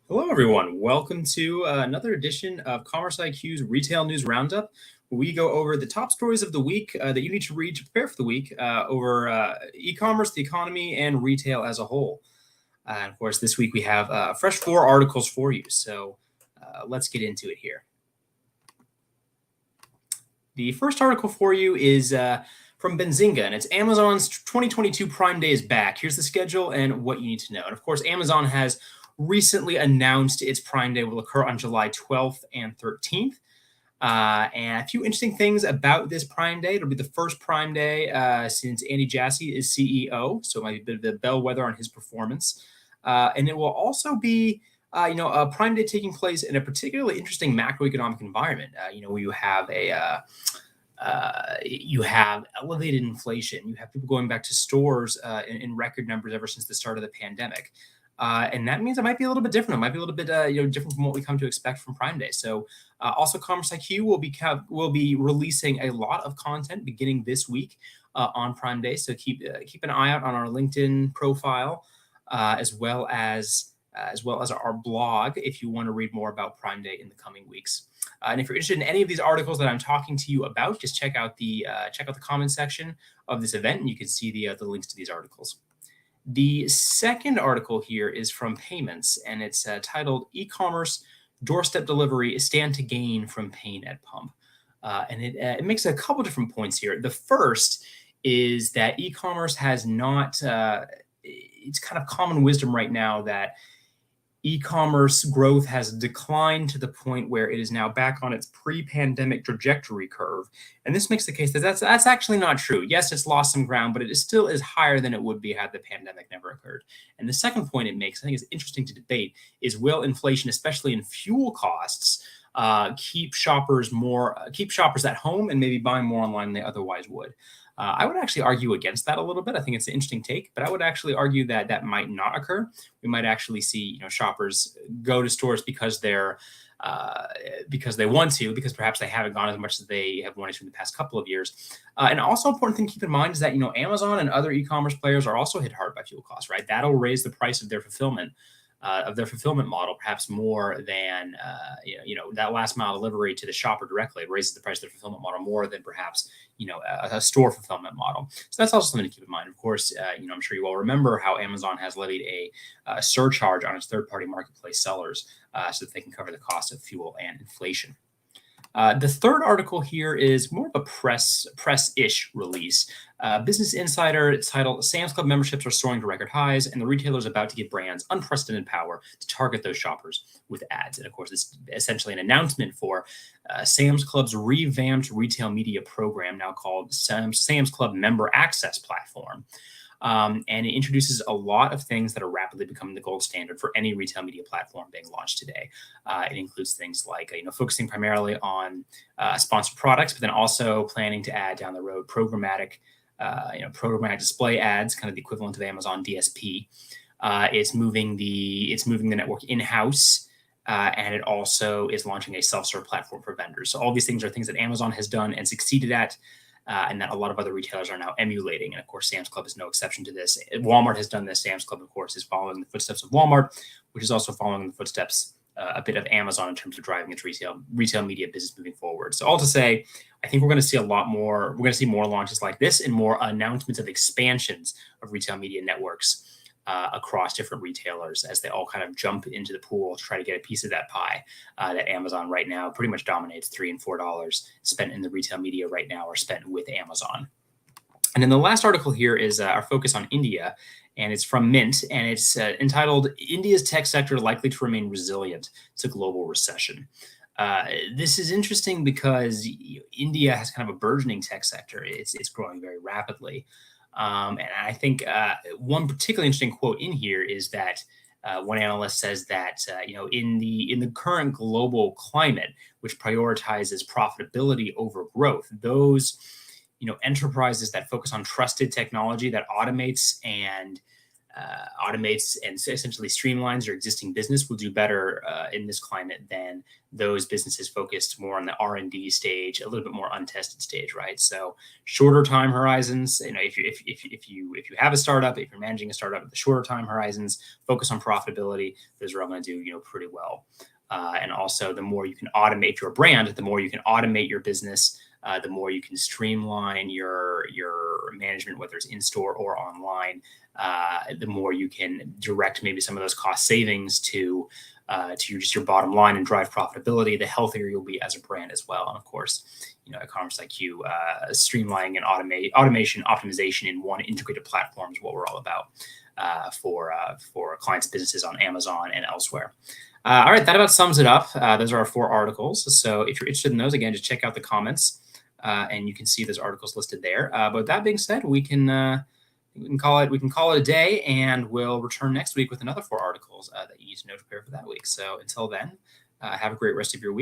Hello, everyone. Welcome to another edition of CommerceIQ's Retail News Roundup, where we go over the top stories of the week that you need to read to prepare for the week over e-commerce, the economy, and retail as a whole. And of course, this week we have a fresh 4 articles for you. So let's get into it here. The first article for you is from Benzinga, and it's Amazon's 2022 Prime Day is back. Here's the schedule and what you need to know. And of course, Amazon has recently announced its Prime Day will occur on July 12th and 13th. And a few interesting things about this Prime Day. It'll be the first Prime Day since Andy Jassy is CEO, so it might be a bit of a bellwether on his performance. And it will also be a Prime Day taking place in a particularly interesting macroeconomic environment. You have elevated inflation. You have people going back to stores in record numbers ever since the start of the pandemic. And that means it might be a little bit different. It might be a little bit different from what we come to expect from Prime Day. So also CommerceIQ will be releasing a lot of content beginning this week on Prime Day. So keep an eye out on our LinkedIn profile as well as our blog if you want to read more about Prime Day in the coming weeks. And if you're interested in any of these articles that I'm talking to you about, just check out the comment section of this event, and you can see the links to these articles. The second article here is from Payments, and it's titled "E-commerce Doorstep Delivery Stand to Gain from Pain at Pump." And it makes a couple different points here. The first is that e-commerce has not. It's kind of common wisdom right now that e-commerce growth has declined to the point where it is now back on its pre-pandemic trajectory curve. And this makes the case that that's actually not true. Yes, it's lost some ground, but it still is higher than it would be had the pandemic never occurred. And the second point it makes, I think is interesting to debate, is will inflation, especially in fuel costs, keep shoppers at home and maybe buying more online than they otherwise would. I would actually argue against that a little bit. I think it's an interesting take, but I would actually argue that that might not occur. We might actually see, shoppers go to stores because they want to, because perhaps they haven't gone as much as they have wanted to in the past couple of years. And also important thing to keep in mind is that, Amazon and other e-commerce players are also hit hard by fuel costs, right? That'll raise the price of their fulfillment model, perhaps more than that last mile delivery to the shopper directly. It raises the price of the fulfillment model more than perhaps a store fulfillment model. So that's also something to keep in mind. Of course, I'm sure you all remember how Amazon has levied a surcharge on its third-party marketplace sellers so that they can cover the cost of fuel and inflation. The third article here is more of a press-ish release. Business Insider, it's titled "Sam's Club memberships are soaring to record highs, and the retailer is about to give brands unprecedented power to target those shoppers with ads." And of course, this is essentially an announcement for Sam's Club's revamped retail media program, now called Sam's Club Member Access Platform. And it introduces a lot of things that are rapidly becoming the gold standard for any retail media platform being launched today. It includes things like focusing primarily on sponsored products, but then also planning to add down the road programmatic display ads, kind of the equivalent of Amazon DSP. It's moving the network in-house. And it also is launching a self-serve platform for vendors. So all these things are things that Amazon has done and succeeded at, and that a lot of other retailers are now emulating. And of course, Sam's Club is no exception to this. Walmart has done this. Sam's Club, of course, is following the footsteps of Walmart, which is also following the footsteps a bit of Amazon in terms of driving its retail media business moving forward. So all to say, I think we're going to see a lot more. We're going to see more launches like this and more announcements of expansions of retail media networks across different retailers as they all kind of jump into the pool to try to get a piece of that pie that Amazon right now pretty much dominates. $3 and $4 spent in the retail media right now are spent with Amazon. And then the last article here is our focus on India, and it's from Mint, and it's entitled "India's Tech Sector Likely to Remain Resilient to Global Recession." This is interesting because India has kind of a burgeoning tech sector. It's growing very rapidly. And I think one particularly interesting quote in here is that one analyst says that in the current global climate, which prioritizes profitability over growth, those enterprises that focus on trusted technology that automates and automates and essentially streamlines your existing business will do better in this climate than those businesses focused more on the R&D stage, a little bit more untested stage, right? So shorter time horizons. If you have a startup, if you're managing a startup with the shorter time horizons, focus on profitability. Those are all going to do pretty well. And also, the more you can automate your brand, the more you can automate your business. The more you can streamline your management, whether it's in store or online, the more you can direct maybe some of those cost savings to just your bottom line and drive profitability. The healthier you'll be as a brand as well. And of course, at CommerceIQ, streamlining and automation, optimization in one integrated platform is what we're all about for clients' businesses on Amazon and elsewhere. All right, that about sums it up. Those are our 4 articles. So if you're interested in those, again, just check out the comments. And you can see those articles listed there. But with that being said, we can call it a day, and we'll return next week with another 4 articles that you need to know to prepare for that week. So until then, have a great rest of your week.